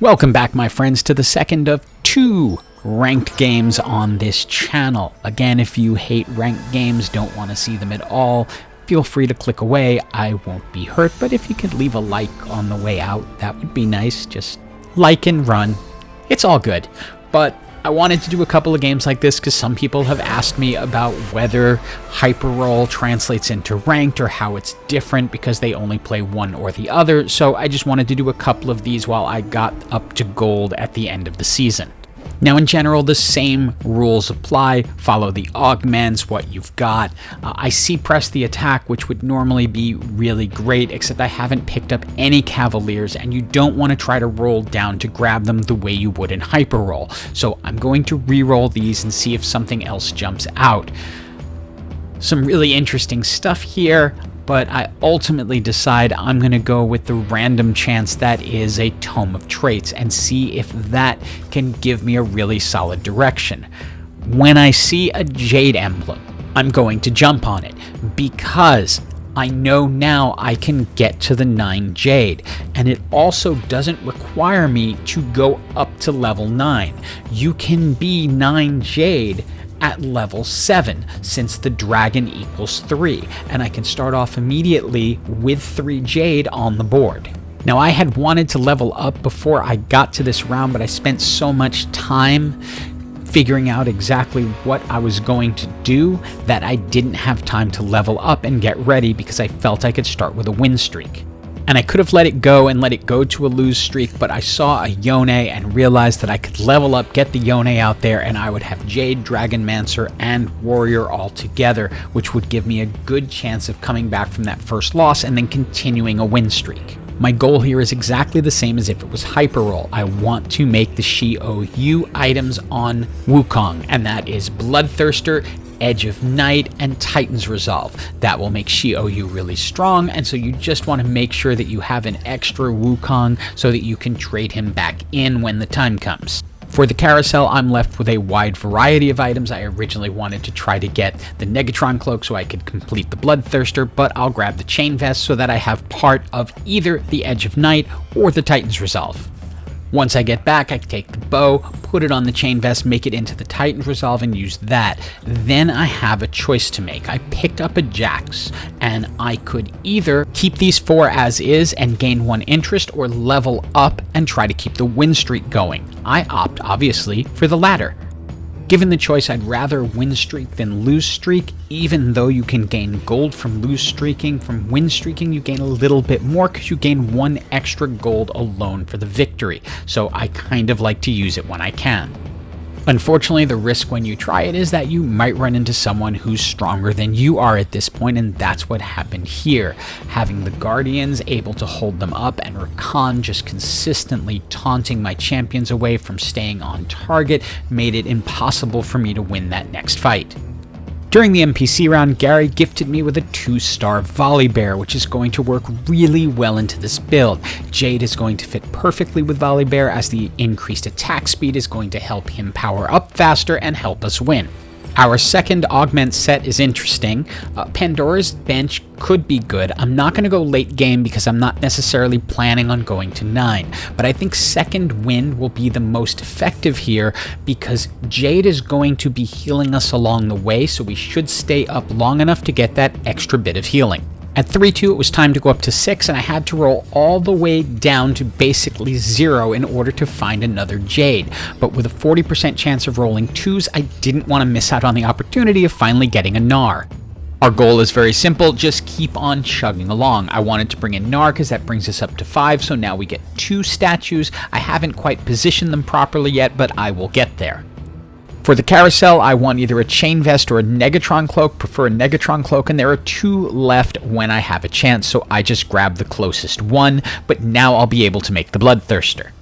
Welcome back, my friends, to the second of two ranked games on this channel. Again, if you hate ranked games, don't want to see them at all, feel free to click away. I won't be hurt, but if you could leave a like on the way out, that would be nice. Just like and run. It's all good. But I wanted to do a couple of games like this because some people have asked me about whether hyper roll translates into ranked or how it's different because they only play one or the other. So I just wanted to do a couple of these while I got up to gold at the end of the season. Now, in general, the same rules apply. Follow the augments, what you've got. I C-press the attack, which would normally be really great, except I haven't picked up any cavaliers, and you don't want to try to roll down to grab them the way you would in hyper roll. So I'm going to re-roll these and see if something else jumps out. Some really interesting stuff here, but I ultimately decide I'm going to go with the random chance that is a Tome of Traits and see if that can give me a really solid direction. When I see a Jade emblem, I'm going to jump on it because I know now I can get to the 9 Jade, and it also doesn't require me to go up to level 9. You can be 9 Jade at level 7 since the dragon equals 3, and I can start off immediately with 3 Jade on the board. Now, I had wanted to level up before I got to this round, but I spent so much time figuring out exactly what I was going to do that I didn't have time to level up and get ready because I felt I could start with a win streak. And I could have let it go to a lose streak, but I saw a Yone and realized that I could level up, get the Yone out there, and I would have Jade, Dragonmancer, and Warrior all together, which would give me a good chance of coming back from that first loss and then continuing a win streak. My goal here is exactly the same as if it was hyper roll. I want to make the Shou items on Wukong, and that is Bloodthirster, Edge of Night, and Titan's Resolve. That will make Shou really strong, and so you just want to make sure that you have an extra Wukong so that you can trade him back in when the time comes. For the carousel, I'm left with a wide variety of items. I originally wanted to try to get the Negatron Cloak so I could complete the Bloodthirster, but I'll grab the Chain Vest so that I have part of either the Edge of Night or the Titan's Resolve. Once I get back, I take the bow, put it on the Chain Vest, make it into the Titan's Resolve, and use that. Then I have a choice to make. I picked up a Jax, and I could either keep these 4 as is and gain 1 interest, or level up and try to keep the win streak going. I opt, obviously, for the latter. Given the choice, I'd rather win streak than lose streak, even though you can gain gold from lose streaking. From win streaking, you gain a little bit more because you gain 1 extra gold alone for the victory, so I kind of like to use it when I can. Unfortunately, the risk when you try it is that you might run into someone who's stronger than you are at this point, and that's what happened here. Having the Guardians able to hold them up and Rakan just consistently taunting my champions away from staying on target made it impossible for me to win that next fight. During the NPC round, Gary gifted me with a 2-star Volibear, which is going to work really well into this build. Jade is going to fit perfectly with Volibear as the increased attack speed is going to help him power up faster and help us win. Our second augment set is interesting. Pandora's Bench could be good. I'm not going to go late game because I'm not necessarily planning on going to 9, but I think second wind will be the most effective here because Jade is going to be healing us along the way, so we should stay up long enough to get that extra bit of healing. At 3-2, it was time to go up to 6, and I had to roll all the way down to basically 0 in order to find another Jade. But with a 40% chance of rolling 2s, I didn't want to miss out on the opportunity of finally getting a Gnar. Our goal is very simple, just keep on chugging along. I wanted to bring in Gnar because that brings us up to 5, so now we get 2 statues. I haven't quite positioned them properly yet, but I will get there. For the carousel, I want either a Chain Vest or a Negatron Cloak, prefer a Negatron Cloak, and there are 2 left when I have a chance, so I just grab the closest one, but now I'll be able to make the Bloodthirster.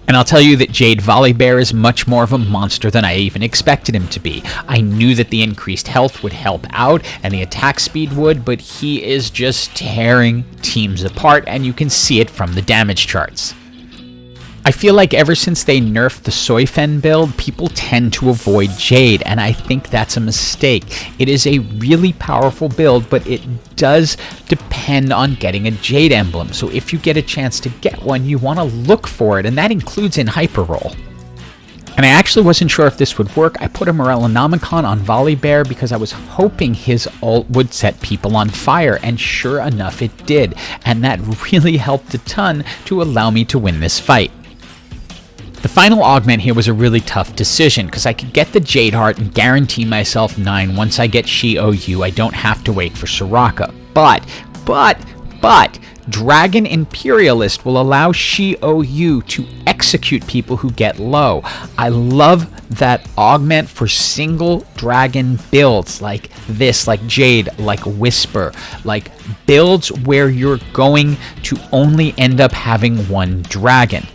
And I'll tell you that Jade Volibear is much more of a monster than I even expected him to be. I knew that the increased health would help out, and the attack speed would, but he is just tearing teams apart, and you can see it from the damage charts. I feel like ever since they nerfed the Soyfen build, people tend to avoid Jade, and I think that's a mistake. It is a really powerful build, but it does depend on getting a Jade emblem. So if you get a chance to get one, you want to look for it, and that includes in Hyper Roll. And I actually wasn't sure if this would work. I put a Morellonomicon on Volibear because I was hoping his ult would set people on fire, and sure enough it did. And that really helped a ton to allow me to win this fight. The final augment here was a really tough decision because I could get the Jade Heart and guarantee myself 9 once I get Shi-OU. I don't have to wait for Soraka. But, Dragon Imperialist will allow Shi-OU to execute people who get low. I love that augment for single dragon builds like this, like Jade, like Whisper, like builds where you're going to only end up having one dragon.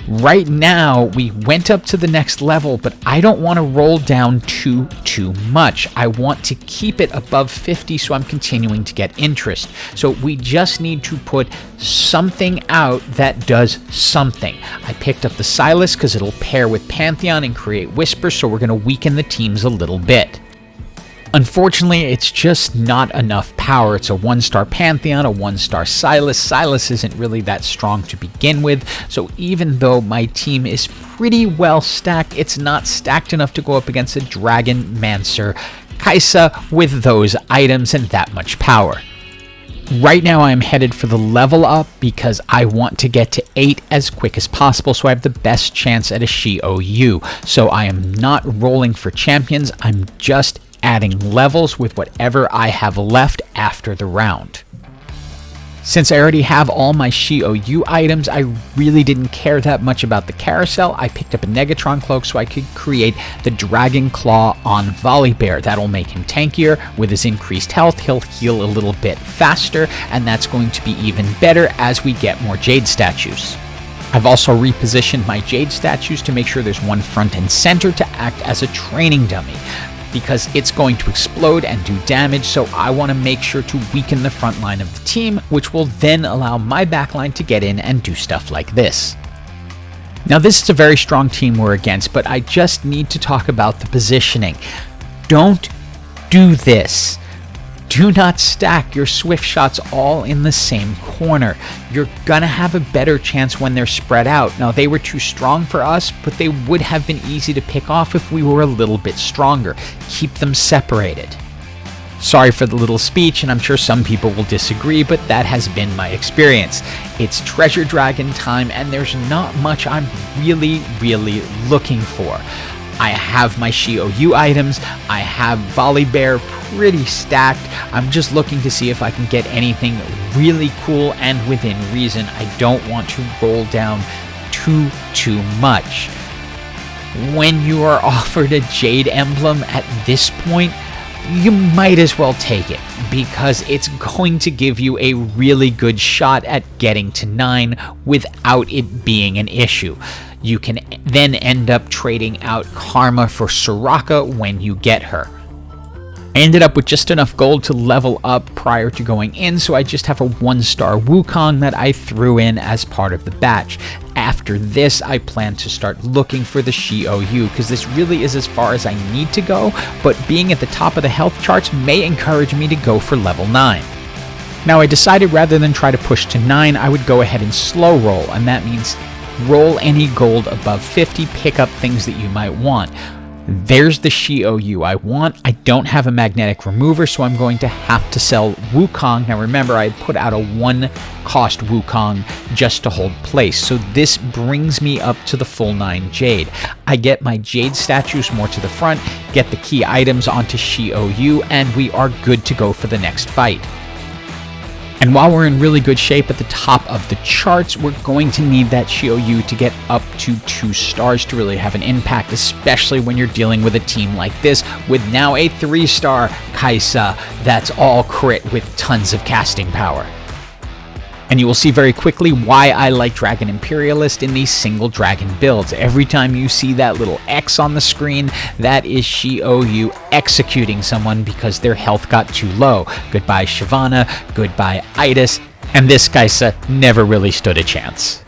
Right now, we went up to the next level, but I don't want to roll down too much. I want to keep it above 50, so I'm continuing to get interest. So we just need to put something out that does something. I picked up the Silas because it'll pair with Pantheon and create Whisper, so we're going to weaken the teams a little bit. Unfortunately, it's just not enough power. It's a 1-star Pantheon, a 1-star Silas. Silas isn't really that strong to begin with, so even though my team is pretty well stacked, it's not stacked enough to go up against a dragonmancer Kai'Sa with those items and that much power. Right now I am headed for the level up because I want to get to 8 as quick as possible so I have the best chance at a Shi-OU. So I am not rolling for champions, I'm just adding levels with whatever I have left after the round. Since I already have all my Shi-OU items, I really didn't care that much about the carousel. I picked up a Negatron cloak so I could create the Dragon Claw on Volibear. That'll make him tankier. With his increased health, he'll heal a little bit faster, and that's going to be even better as we get more Jade statues. I've also repositioned my Jade statues to make sure there's one front and center to act as a training dummy, because it's going to explode and do damage, so I want to make sure to weaken the front line of the team, which will then allow my backline to get in and do stuff like this. Now this is a very strong team we're against, but I just need to talk about the positioning. Don't do this. Do not stack your swift shots all in the same corner. You're gonna have a better chance when they're spread out. Now they were too strong for us, but they would have been easy to pick off if we were a little bit stronger. Keep them separated. Sorry for the little speech, and I'm sure some people will disagree, but that has been my experience. It's Treasure Dragon time, and there's not much I'm really looking for. I have my Shi-OU items, I have Volibear pretty stacked. I'm just looking to see if I can get anything really cool and within reason. I don't want to roll down too much. When you are offered a Jade emblem at this point, you might as well take it, because it's going to give you a really good shot at getting to 9 without it being an issue. You can then end up trading out Karma for Soraka when you get her. I ended up with just enough gold to level up prior to going in, so I just have a 1-star Wukong that I threw in as part of the batch. After this, I plan to start looking for the Shi-OU, because this really is as far as I need to go, but being at the top of the health charts may encourage me to go for level 9. Now I decided rather than try to push to 9, I would go ahead and slow roll, and that means roll any gold above 50, pick up things that you might want. There's the Shi-OU I want. I don't have a magnetic remover, so I'm going to have to sell Wukong. Now remember, I had put out a 1-cost Wukong just to hold place, so this brings me up to the full 9 Jade. I get my Jade statues more to the front, get the key items onto Shi-OU, and we are good to go for the next fight. And while we're in really good shape at the top of the charts, we're going to need that Shi-OU to get up to 2 stars to really have an impact, especially when you're dealing with a team like this, with now a 3-star Kai'Sa that's all crit with tons of casting power. And you will see very quickly why I like Dragon Imperialist in these single dragon builds. Every time you see that little X on the screen, that is Shi-OU executing someone because their health got too low. Goodbye Shyvana, goodbye Idas, and this Kai'Sa never really stood a chance.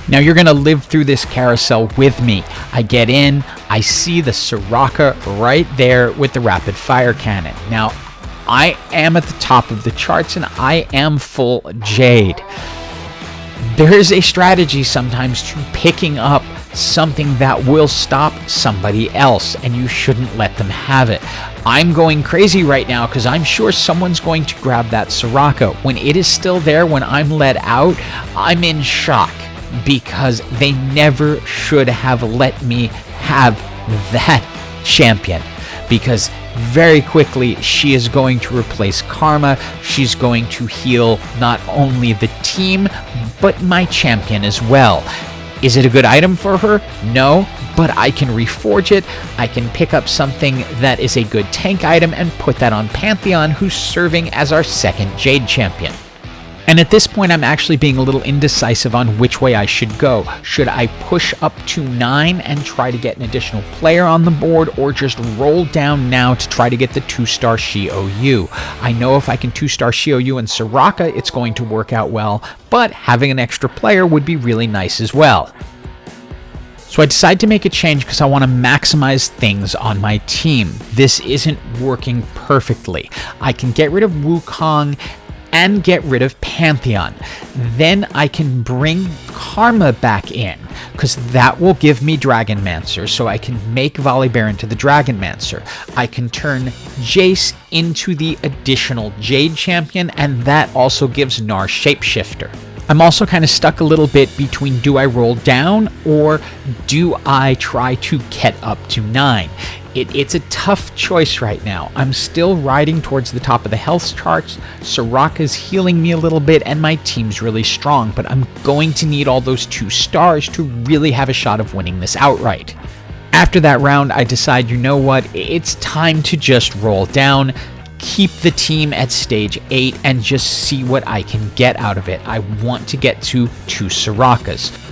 Now you're going to live through this carousel with me. I get in, I see the soraka right there with the rapid fire cannon. Now, I am at the top of the charts and I am full Jade. There is a strategy sometimes to picking up something that will stop somebody else, and you shouldn't let them have it. I'm going crazy right now because I'm sure someone's going to grab that soraka. When it is still there, when I'm let out, I'm in shock because they never should have let me have that champion, because very quickly she is going to replace Karma. She's going to heal not only the team but my champion as well. Is it a good item for her? No, but I can reforge it. I can pick up something that is a good tank item and put that on Pantheon, who's serving as our second Jade champion. And at this point, I'm actually being a little indecisive on which way I should go. Should I push up to 9 and try to get an additional player on the board, or just roll down now to try to get the 2-star Shou? I know if I can 2-star Shou and Soraka, it's going to work out well, but having an extra player would be really nice as well. So I decided to make a change because I want to maximize things on my team. This isn't working perfectly. I can get rid of Wukong and get rid of Pantheon. Then I can bring Karma back in, because that will give me Dragonmancer, so I can make Volibear into the Dragonmancer. I can turn Jace into the additional Jade champion, and that also gives Gnar Shapeshifter. I'm also kind of stuck a little bit between, do I roll down or do I try to get up to 9? It's a tough choice right now. I'm still riding towards the top of the health charts. Soraka's healing me a little bit and my team's really strong, but I'm going to need all those 2 stars to really have a shot of winning this outright. After that round, I decide, you know what, it's time to just roll down, keep the team at stage 8 and just see what I can get out of it. I want to get to 2 Sorakas.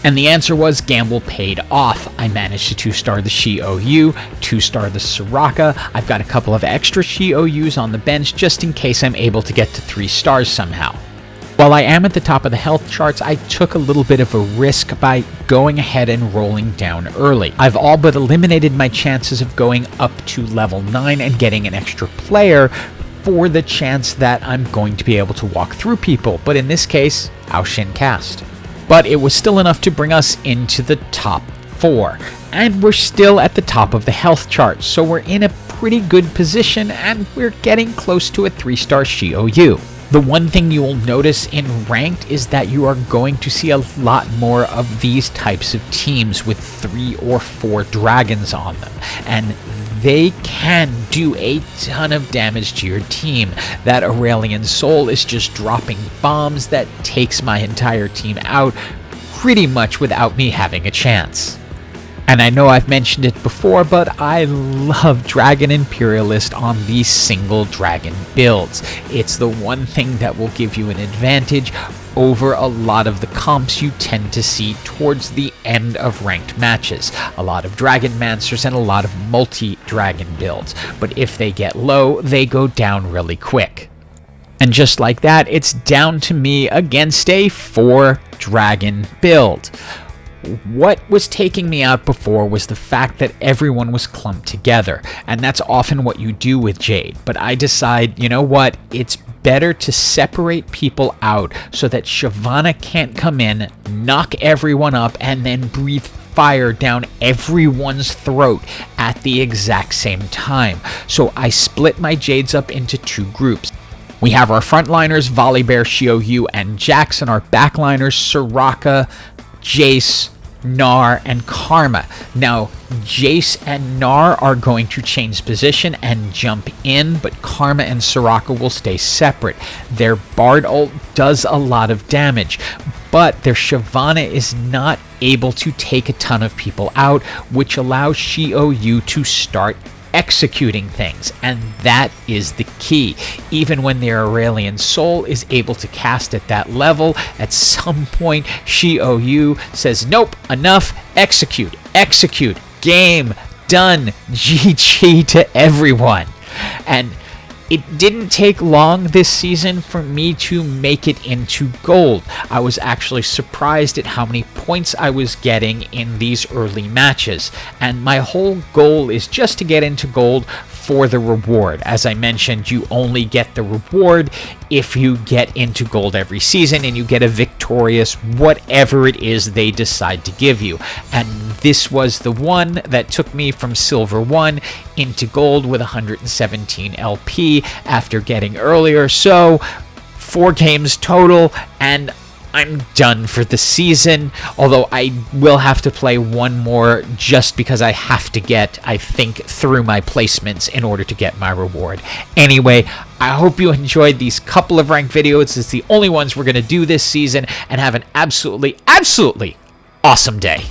And the answer was gamble paid off. I managed to 2-star the Shou, 2-star the Soraka. I've got a couple of extra Shous on the bench just in case I'm able to get to 3 stars somehow. While I am at the top of the health charts, I took a little bit of a risk by going ahead and rolling down early. I've all but eliminated my chances of going up to level 9 and getting an extra player for the chance that I'm going to be able to walk through people, but in this case, Aoshin cast. But it was still enough to bring us into the top 4, and we're still at the top of the health chart, so we're in a pretty good position and we're getting close to a 3-star Shou. The one thing you will notice in ranked is that you are going to see a lot more of these types of teams with 3 or 4 dragons on them, and they can do a ton of damage to your team. That Aurelian Soul is just dropping bombs that takes my entire team out pretty much without me having a chance. And I know I've mentioned it before, but I love Dragon Imperialist on these single dragon builds. It's the one thing that will give you an advantage over a lot of the comps you tend to see towards the end of ranked matches. A lot of Dragonmancers and a lot of multi-dragon builds, but if they get low, they go down really quick. And just like that, it's down to me against a 4-dragon build. What was taking me out before was the fact that everyone was clumped together, and that's often what you do with Jade, but I decide, you know what, it's better to separate people out so that Shyvana can't come in, knock everyone up, and then breathe fire down everyone's throat at the exact same time. So I split my Jades up into 2 groups. We have our frontliners, Volibear, Shou, and Jax, and our backliners, Soraka, Jace, Gnar, and Karma. Now, Jace and Gnar are going to change position and jump in, but Karma and Soraka will stay separate. Their Bard ult does a lot of damage, but their Shyvana is not able to take a ton of people out, which allows Shou to start executing things, and that is the key. Even when their Aurelian Soul is able to cast at that level, at some point Shou says, nope, enough, execute, game, done, GG to everyone. And It didn't take long this season for me to make it into gold. I was actually surprised at how many points I was getting in these early matches, and my whole goal is just to get into gold for the reward. As I mentioned, you only get the reward if you get into gold every season and you get a victorious whatever it is they decide to give you. And this was the one that took me from silver 1 into gold with 117 LP after getting earlier. So 4 games total, and I'm done for the season, although I will have to play one more just because I have to get, I think, through my placements in order to get my reward. Anyway, I hope you enjoyed these couple of ranked videos. It's the only ones we're going to do this season, and have an absolutely awesome day.